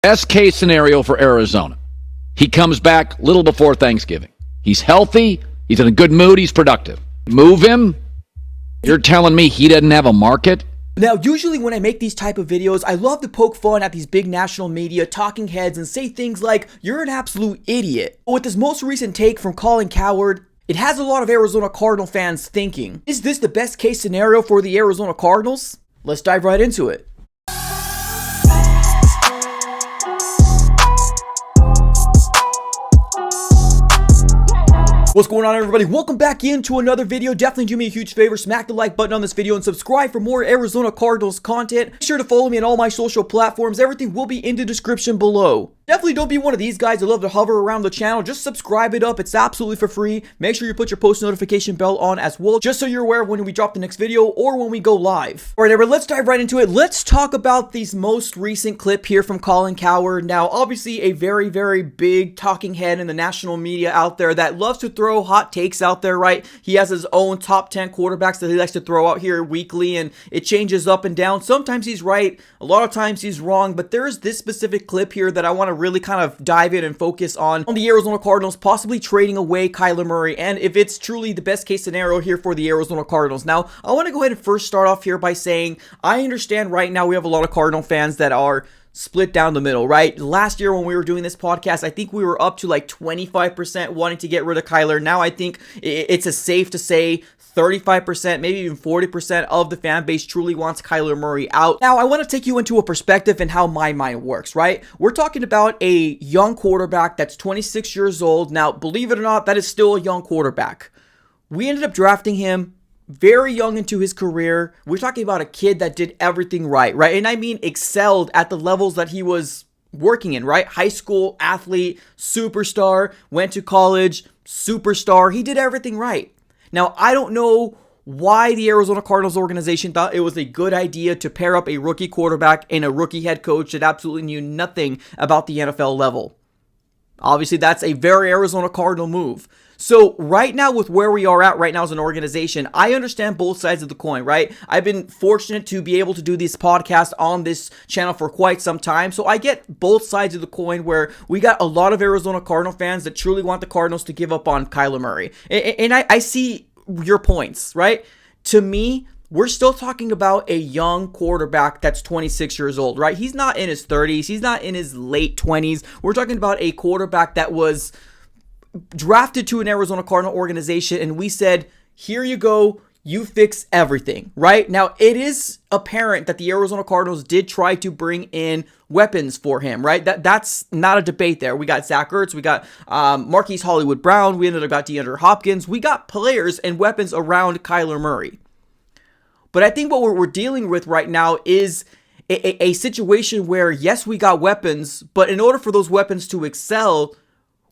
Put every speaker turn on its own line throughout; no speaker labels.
Best case scenario for Arizona. He comes back little before Thanksgiving. He's healthy. He's in a good mood. He's productive. Move him? You're telling me he doesn't have a market?
Now, usually when I make these type of videos, I love to poke fun at these big national media talking heads and say things like, you're an absolute idiot. But with this most recent take from Colin Cowherd, it has a lot of Arizona Cardinal fans thinking, is this the best case scenario for the Arizona Cardinals? Let's dive right into it. What's going on, everybody? Welcome back into another video. Definitely do me a huge favor, smack the like button on this video and subscribe for more Arizona Cardinals content. Be sure to follow me on all my social platforms. Everything will be in the description below. Definitely don't be one of these guys that love to hover around the channel. Just subscribe it up. It's absolutely for free. Make sure you put your post notification bell on as well, just so you're aware when we drop the next video or when we go live. All right, everybody, let's dive right into it. Let's talk about this most recent clip here from Colin Cowherd. Now, obviously a very, very big talking head in the national media out there that loves to throw hot takes out there, right? He has his own top 10 quarterbacks that he likes to throw out here weekly, and it changes up and down. Sometimes he's right, a lot of times he's wrong, but there's this specific clip here that I want to really kind of dive in and focus on the Arizona Cardinals possibly trading away Kyler Murray, and if it's truly the best case scenario here for the Arizona Cardinals. Now, I want to go ahead and first start off here by saying I understand right now we have a lot of Cardinal fans that are split down the middle, right? Last year when we were doing this podcast, I think we were up to like 25% wanting to get rid of Kyler. Now I think it's a safe to say 35%, maybe even 40% of the fan base truly wants Kyler Murray out. Now, I want to take you into a perspective and how my mind works, right? We're talking about a young quarterback that's 26 years old. Now, believe it or not, that is still a young quarterback. We ended up drafting him very young into his career. We're talking about a kid that did everything right? And I mean excelled at the levels that he was working in, right? High school athlete, superstar, went to college, superstar. He did everything right. Now, I don't know why the Arizona Cardinals organization thought it was a good idea to pair up a rookie quarterback and a rookie head coach that absolutely knew nothing about the NFL level. Obviously, that's a very Arizona Cardinal move. So right now, with where we are at right now as an organization, I understand both sides of the coin, right? I've been fortunate to be able to do this podcast on this channel for quite some time. So I get both sides of the coin where we got a lot of Arizona Cardinal fans that truly want the Cardinals to give up on Kyler Murray. And I see your points, right? To me, we're still talking about a young quarterback that's 26 years old, right? He's not in his 30s. He's not in his late 20s. We're talking about a quarterback that was drafted to an Arizona Cardinal organization, and we said, here you go, you fix everything, right? Now, it is apparent that the Arizona Cardinals did try to bring in weapons for him, right? That's not a debate there. We got Zach Ertz, we got Marquise Hollywood Brown, we ended up got DeAndre Hopkins, we got players and weapons around Kyler Murray. But I think what we're dealing with right now is a situation where, yes, we got weapons, but in order for those weapons to excel,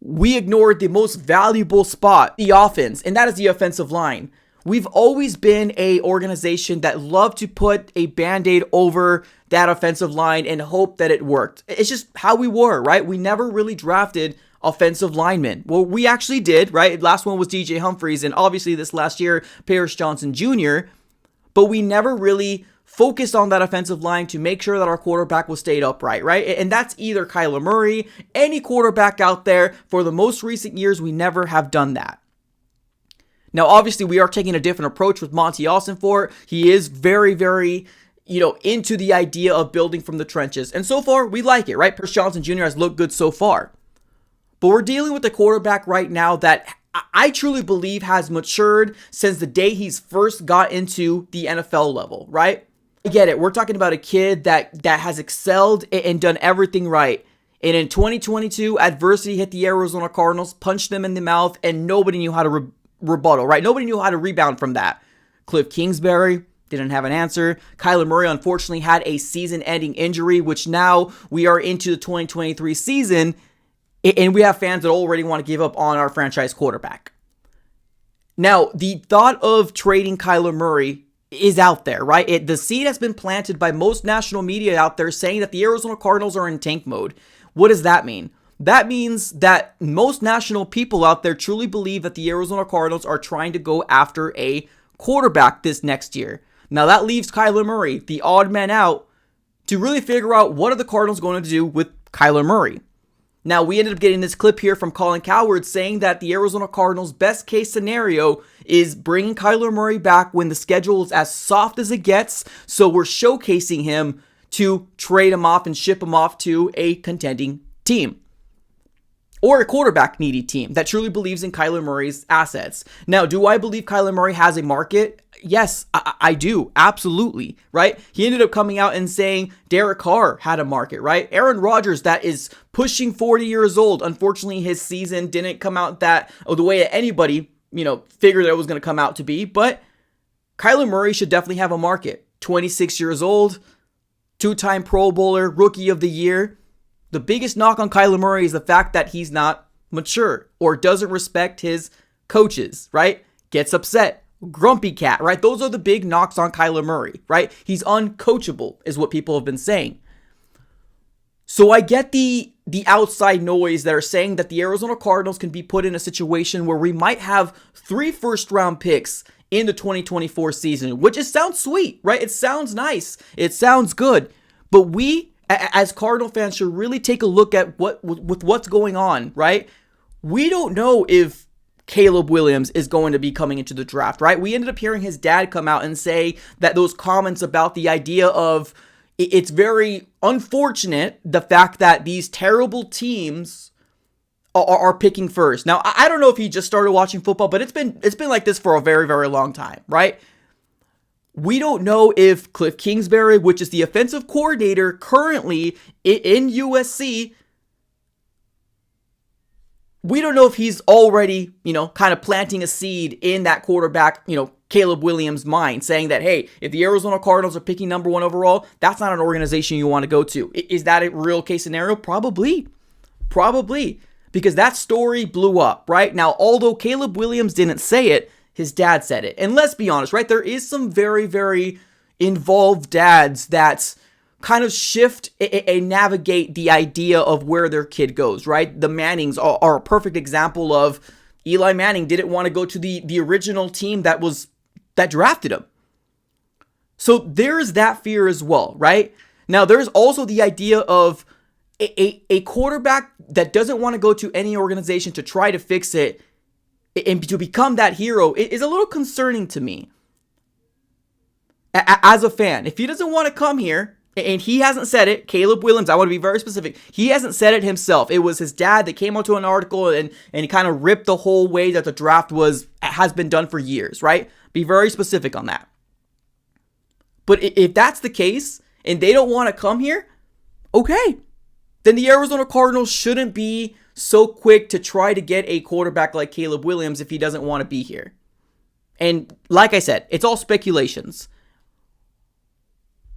we ignored the most valuable spot, the offense, and that is the offensive line. We've always been an organization that loved to put a Band-Aid over that offensive line and hope that it worked. It's just how we were, right? We never really drafted offensive linemen. Well, we actually did, right? Last one was DJ Humphries, and obviously this last year, Paris Johnson Jr., but we never really focused on that offensive line to make sure that our quarterback was stayed upright, right? And that's either Kyler Murray, any quarterback out there. For the most recent years, we never have done that. Now, obviously, we are taking a different approach with Monty Ossenfort. He is very, very, into the idea of building from the trenches. And so far, we like it, right? Paris Johnson Jr. has looked good so far. But we're dealing with a quarterback right now that I truly believe has matured since the day he's first got into the NFL level, right? I get it. We're talking about a kid that has excelled and done everything right. And in 2022, adversity hit the Arizona Cardinals, punched them in the mouth, and nobody knew how to rebuttal, right? Nobody knew how to rebound from that. Cliff Kingsbury didn't have an answer. Kyler Murray, unfortunately, had a season-ending injury, which now we are into the 2023 season, and we have fans that already want to give up on our franchise quarterback. Now, the thought of trading Kyler Murray is out there, right? The seed has been planted by most national media out there saying that the Arizona Cardinals are in tank mode. What does that mean? That means that most national people out there truly believe that the Arizona Cardinals are trying to go after a quarterback this next year. Now that leaves Kyler Murray, the odd man out, to really figure out what are the Cardinals going to do with Kyler Murray. Now, we ended up getting this clip here from Colin Cowherd saying that the Arizona Cardinals' best case scenario is bringing Kyler Murray back when the schedule is as soft as it gets. So we're showcasing him to trade him off and ship him off to a contending team, or a quarterback needy team that truly believes in Kyler Murray's assets. Now, do I believe Kyler Murray has a market? Yes, I do. Absolutely, right? He ended up coming out and saying Derek Carr had a market, right? Aaron Rodgers, that is pushing 40 years old. Unfortunately, his season didn't come out the way that anybody, figured that it was going to come out to be. But Kyler Murray should definitely have a market. 26 years old, two-time Pro Bowler, Rookie of the Year. The biggest knock on Kyler Murray is the fact that he's not mature or doesn't respect his coaches, right? Gets upset. Grumpy cat, right? Those are the big knocks on Kyler Murray, right? He's uncoachable is what people have been saying. So I get the outside noise that are saying that the Arizona Cardinals can be put in a situation where we might have 3 first-round picks in the 2024 season, which sounds sweet, right? It sounds nice. It sounds good. But we, as Cardinal fans, should really take a look at what's going on, right? We don't know if Caleb Williams is going to be coming into the draft, right? We ended up hearing his dad come out and say that those comments about the idea of it's very unfortunate the fact that these terrible teams are picking first. Now, I don't know if he just started watching football, but it's been like this for a very, very long time, right? We don't know if Cliff Kingsbury, which is the offensive coordinator currently in USC, we don't know if he's already, kind of planting a seed in that quarterback, Caleb Williams' mind, saying that, hey, if the Arizona Cardinals are picking number 1 overall, that's not an organization you want to go to. Is that a real case scenario? Probably. Because that story blew up, right? Now, although Caleb Williams didn't say it, his dad said it. And let's be honest, right? There is some very, very involved dads that kind of shift and navigate the idea of where their kid goes, right? The Mannings are a perfect example of Eli Manning didn't want to go to the original team that drafted him. So there's that fear as well, right? Now, there's also the idea of a quarterback that doesn't want to go to any organization to try to fix it and to become that hero is a little concerning to me. As a fan, if he doesn't want to come here, and he hasn't said it, Caleb Williams, I want to be very specific, he hasn't said it himself. It was his dad that came out to an article and he kind of ripped the whole way that the draft has been done for years, right? Be very specific on that. But if that's the case, and they don't want to come here, okay, then the Arizona Cardinals shouldn't be so quick to try to get a quarterback like Caleb Williams if he doesn't want to be here. And like I said, it's all speculations.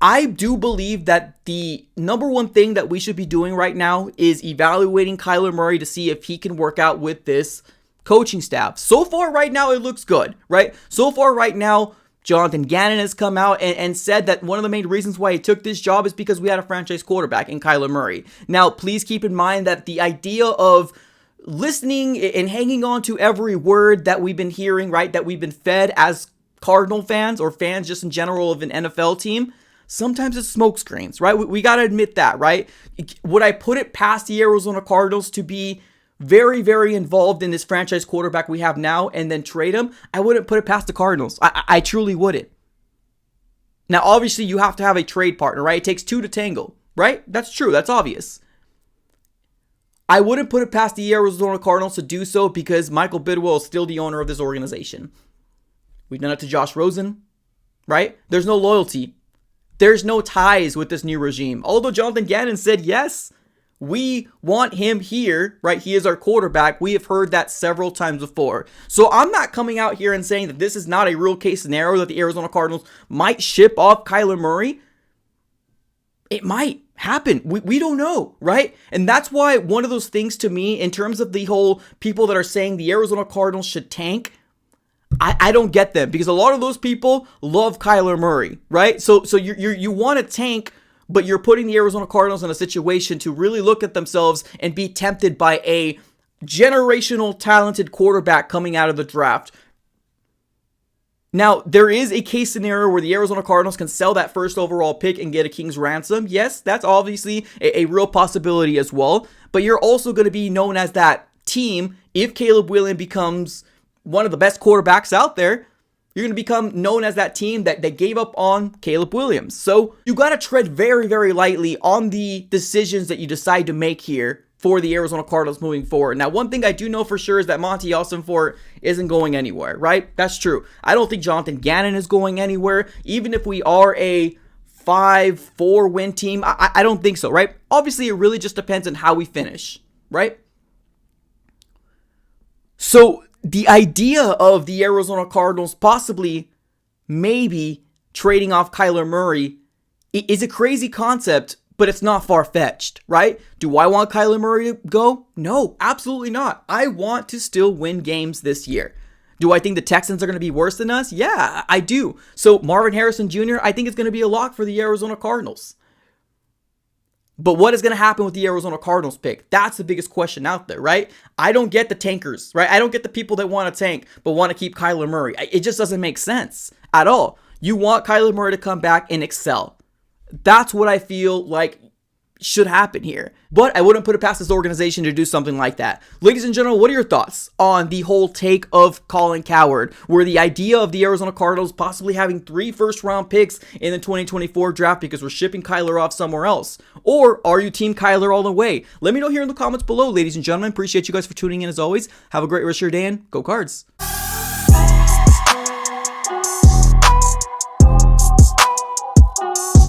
I do believe that the number one thing that we should be doing right now is evaluating Kyler Murray to see if he can work out with this coaching staff. So far right now, it looks good, right? So far right now, Jonathan Gannon has come out and said that one of the main reasons why he took this job is because we had a franchise quarterback in Kyler Murray. Now, please keep in mind that the idea of listening and hanging on to every word that we've been hearing, right, that we've been fed as Cardinal fans or fans just in general of an NFL team, sometimes it's smoke screens, right? We got to admit that, right? Would I put it past the Arizona Cardinals to be very, very involved in this franchise quarterback we have now and then trade him? I wouldn't put it past the Cardinals. I truly wouldn't. Now, obviously, you have to have a trade partner, right? It takes 2 to tango, right? That's true. That's obvious. I wouldn't put it past the Arizona Cardinals to do so because Michael Bidwell is still the owner of this organization. We've done it to Josh Rosen, right? There's no loyalty. There's no ties with this new regime. Although Jonathan Gannon said, yes, we want him here, right? He is our quarterback. We have heard that several times before. So I'm not coming out here and saying that this is not a real case scenario that the Arizona Cardinals might ship off Kyler Murray. It might happen. We don't know, right? And that's why one of those things to me, in terms of the whole people that are saying the Arizona Cardinals should tank, I don't get them, because a lot of those people love Kyler Murray, right? So you want to tank, but you're putting the Arizona Cardinals in a situation to really look at themselves and be tempted by a generational talented quarterback coming out of the draft. Now, there is a case scenario where the Arizona Cardinals can sell that first overall pick and get a king's ransom. Yes, that's obviously a real possibility as well. But you're also going to be known as that team if Caleb Williams becomes one of the best quarterbacks out there. You're going to become known as that team that gave up on Caleb Williams. So you got to tread very, very lightly on the decisions that you decide to make here for the Arizona Cardinals moving forward. Now, one thing I do know for sure is that Monty Ossenfort isn't going anywhere, right? That's true. I don't think Jonathan Gannon is going anywhere. Even if we are a 5-4 win team, I don't think so, right? Obviously, it really just depends on how we finish, right? So the idea of the Arizona Cardinals possibly, maybe trading off Kyler Murray is a crazy concept, but it's not far-fetched, right? Do I want Kyler Murray to go? No, absolutely not. I want to still win games this year. Do I think the Texans are going to be worse than us? Yeah, I do. So Marvin Harrison Jr., I think it's going to be a lock for the Arizona Cardinals. But what is going to happen with the Arizona Cardinals pick? That's the biggest question out there, right? I don't get the tankers, right? I don't get the people that want to tank but want to keep Kyler Murray. It just doesn't make sense at all. You want Kyler Murray to come back and excel. That's what I feel like should happen here. But I wouldn't put it past this organization to do something like that. Ladies and gentlemen, what are your thoughts on the whole take of Colin Cowherd, where the idea of the Arizona Cardinals possibly having 3 first-round picks in the 2024 draft because we're shipping Kyler off somewhere else? Or are you team Kyler all the way? Let me know here in the comments below, ladies and gentlemen. Appreciate you guys for tuning in as always. Have a great rest of your day and go Cards.